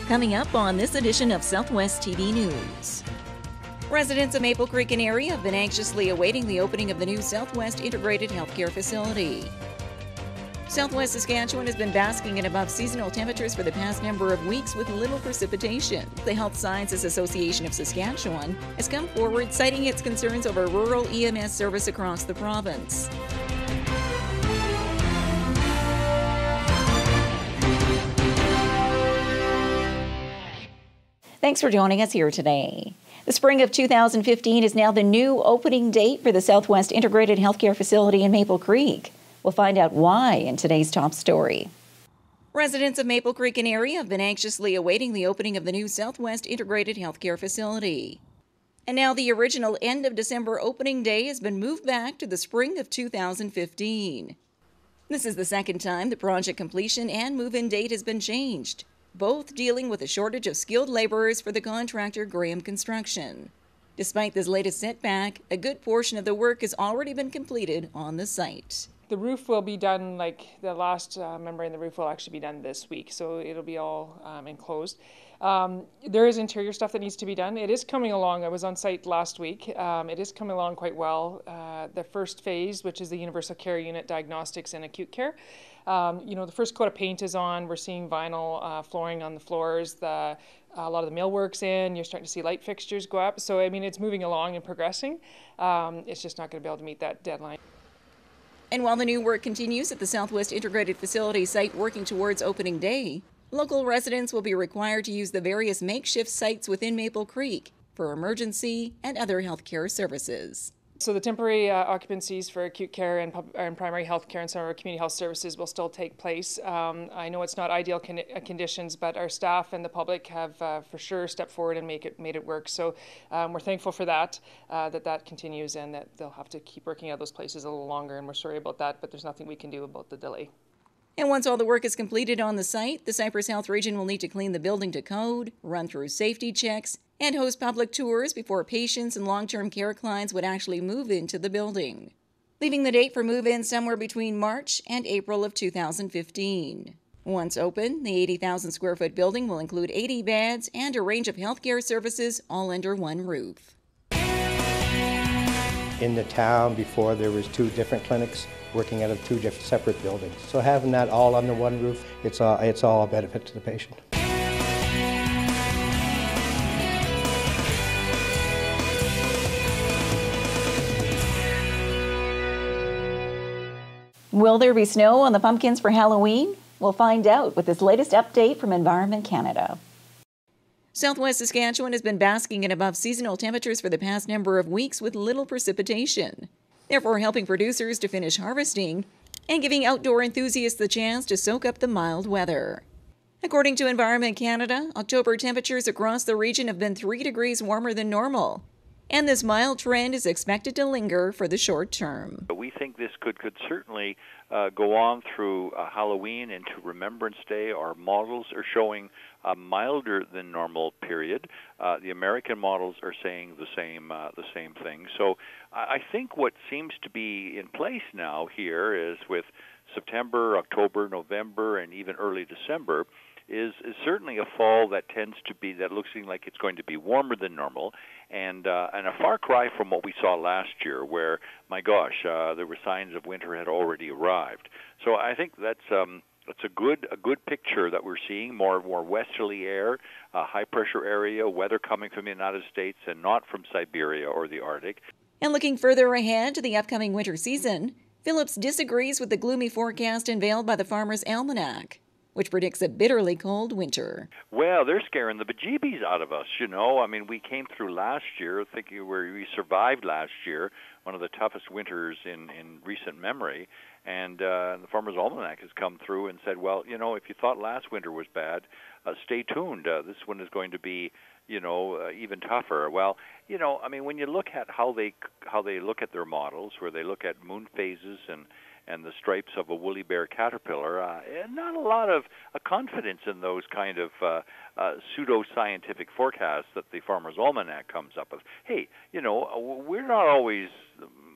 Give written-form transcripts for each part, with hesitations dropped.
Coming up on this edition of Southwest TV News. Residents of Maple Creek and area have been anxiously awaiting the opening of the new Southwest Integrated Healthcare Facility. Southwest Saskatchewan has been basking in above seasonal temperatures for the past number of weeks with little precipitation. The Health Sciences Association of Saskatchewan has come forward citing its concerns over rural EMS service across the province. Thanks for joining us here today. The spring of 2015 is now the new opening date for the Southwest Integrated Healthcare Facility in Maple Creek. We'll find out why in today's top story. Residents of Maple Creek and area have been anxiously awaiting the opening of the new Southwest Integrated Healthcare Facility. And now the original end of December opening day has been moved back to the spring of 2015. This is the second time the project completion and move-in date has been changed, both dealing with a shortage of skilled laborers for the contractor Graham Construction. Despite this latest setback, a good portion of the work has already been completed on the site. The roof will be done, like the last membrane, the roof will actually be done this week, so it'll be all enclosed. There is interior stuff that needs to be done. It is coming along. I was on site last week. It is coming along quite well. The first phase, which is the Universal Care Unit, Diagnostics and Acute Care, the first coat of paint is on. We're seeing vinyl flooring on the floors. A lot of the millwork's in. You're starting to see light fixtures go up. So, I mean, it's moving along and progressing. It's just not going to be able to meet that deadline. And while the new work continues at the Southwest Integrated Facility site working towards opening day, local residents will be required to use the various makeshift sites within Maple Creek for emergency and other healthcare services. So the temporary occupancies for acute care and primary health care and some of our community health services will still take place. I know it's not ideal conditions, but our staff and the public have for sure stepped forward and made it work. So we're thankful for that continues, and that they'll have to keep working at those places a little longer, and we're sorry about that, but there's nothing we can do about the delay. And once all the work is completed on the site, the Cypress Health Region will need to clean the building to code, run through safety checks, and host public tours before patients and long-term care clients would actually move into the building, leaving the date for move-in somewhere between March and April of 2015. Once open, the 80,000 square foot building will include 80 beds and a range of healthcare services all under one roof. In the town before, there was 2 different clinics working out of 2 different separate buildings. So having that all under one roof, it's all a benefit to the patient. Will there be snow on the pumpkins for Halloween? We'll find out with this latest update from Environment Canada. Southwest Saskatchewan has been basking in above seasonal temperatures for the past number of weeks with little precipitation, therefore helping producers to finish harvesting and giving outdoor enthusiasts the chance to soak up the mild weather. According to Environment Canada, October temperatures across the region have been 3 degrees warmer than normal, and this mild trend is expected to linger for the short term. We think this could certainly go on through Halloween into Remembrance Day. Our models are showing a milder than normal period. The American models are saying the same thing. So I think what seems to be in place now here is with September, October, November, and even early December is certainly a fall that looks like it's going to be warmer than normal, and a far cry from what we saw last year, where, my gosh, there were signs of winter had already arrived. So I think that's a good picture that we're seeing. More westerly air, high pressure area, weather coming from the United States and not from Siberia or the Arctic. And looking further ahead to the upcoming winter season, Phillips disagrees with the gloomy forecast unveiled by the Farmer's Almanac, which predicts a bitterly cold winter. Well, they're scaring the bejeebies out of us, I mean, we came through last year thinking we survived last year, one of the toughest winters in recent memory, and the Farmer's Almanac has come through and said, well, if you thought last winter was bad, stay tuned. This one is going to be, even tougher. Well, I mean, when you look at how they look at their models, where they look at moon phases and the stripes of a woolly bear caterpillar, not a lot of confidence in those kind of pseudo-scientific forecasts that the Farmer's Almanac comes up with. Hey, we're not always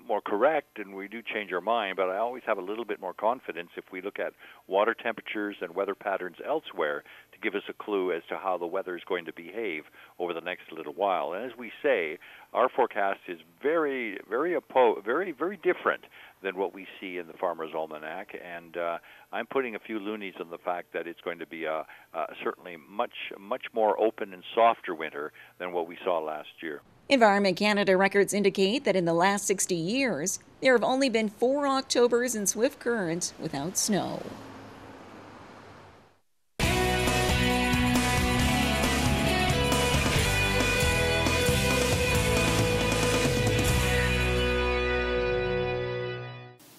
more correct, and we do change our mind, but I always have a little bit more confidence if we look at water temperatures and weather patterns elsewhere to give us a clue as to how the weather is going to behave over the next little while. And as we say, our forecast is very different than what we see in the Farmer's Almanac, and I'm putting a few loonies on the fact that it's going to be a certainly much more open and softer winter than what we saw last year. Environment Canada records indicate that in the last 60 years, there have only been 4 Octobers in Swift Current without snow.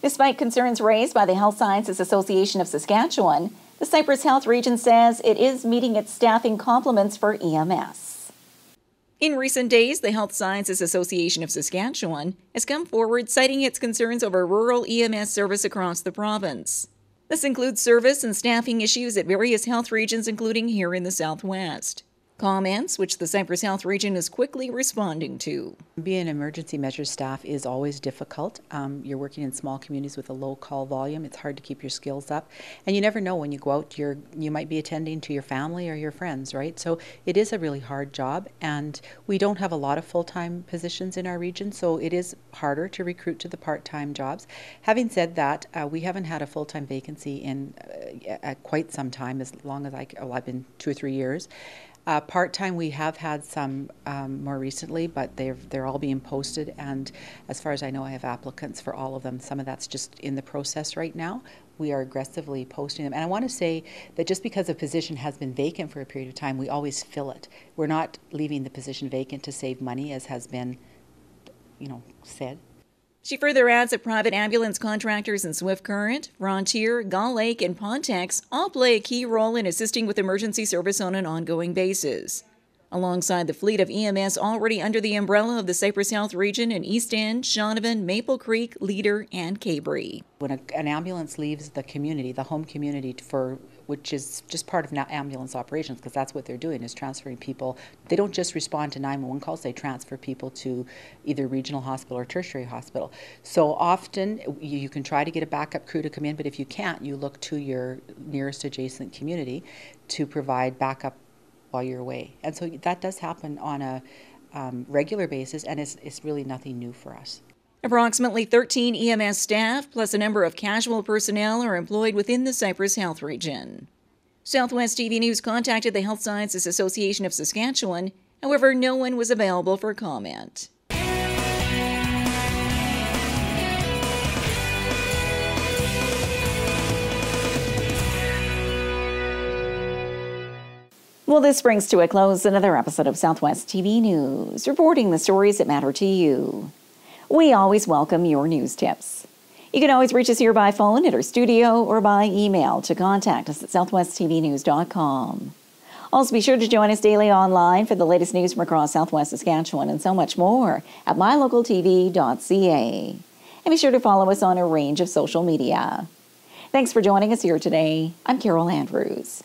Despite concerns raised by the Health Sciences Association of Saskatchewan, the Cypress Health Region says it is meeting its staffing complements for EMS. In recent days, the Health Sciences Association of Saskatchewan has come forward citing its concerns over rural EMS service across the province. This includes service and staffing issues at various health regions, including here in the Southwest. Comments which the Cypress Health Region is quickly responding to. Being an emergency measures staff is always difficult. You're working in small communities with a low call volume. It's hard to keep your skills up. And you never know when you go out, you might be attending to your family or your friends, right? So it is a really hard job, and we don't have a lot of full-time positions in our region, so it is harder to recruit to the part-time jobs. Having said that, we haven't had a full-time vacancy in quite some time, as long as I've been 2 or 3 years. Part-time, we have had some more recently, but they're all being posted, and as far as I know, I have applicants for all of them. Some of that's just in the process right now. We are aggressively posting them. And I want to say that just because a position has been vacant for a period of time, we always fill it. We're not leaving the position vacant to save money, as has been, said. She further adds that private ambulance contractors in Swift Current, Frontier, Gull Lake, and Pontex all play a key role in assisting with emergency service on an ongoing basis. Alongside the fleet of EMS already under the umbrella of the Cypress Health Region in East End, Shaunavon, Maple Creek, Leader, and Cabrey. When an ambulance leaves the community, the home community, which is just part of ambulance operations, because that's what they're doing, is transferring people. They don't just respond to 911 calls, they transfer people to either regional hospital or tertiary hospital. So often you can try to get a backup crew to come in, but if you can't, you look to your nearest adjacent community to provide backup while you're away. And so that does happen on a regular basis, and it's really nothing new for us. Approximately 13 EMS staff plus a number of casual personnel are employed within the Cypress Health Region. Southwest TV News contacted the Health Sciences Association of Saskatchewan. However, no one was available for comment. Well, this brings to a close another episode of Southwest TV News, reporting the stories that matter to you. We always welcome your news tips. You can always reach us here by phone at our studio or by email to contact us at southwesttvnews.com. Also, be sure to join us daily online for the latest news from across Southwest Saskatchewan and so much more at myocalTV.ca. And be sure to follow us on a range of social media. Thanks for joining us here today. I'm Carol Andrews.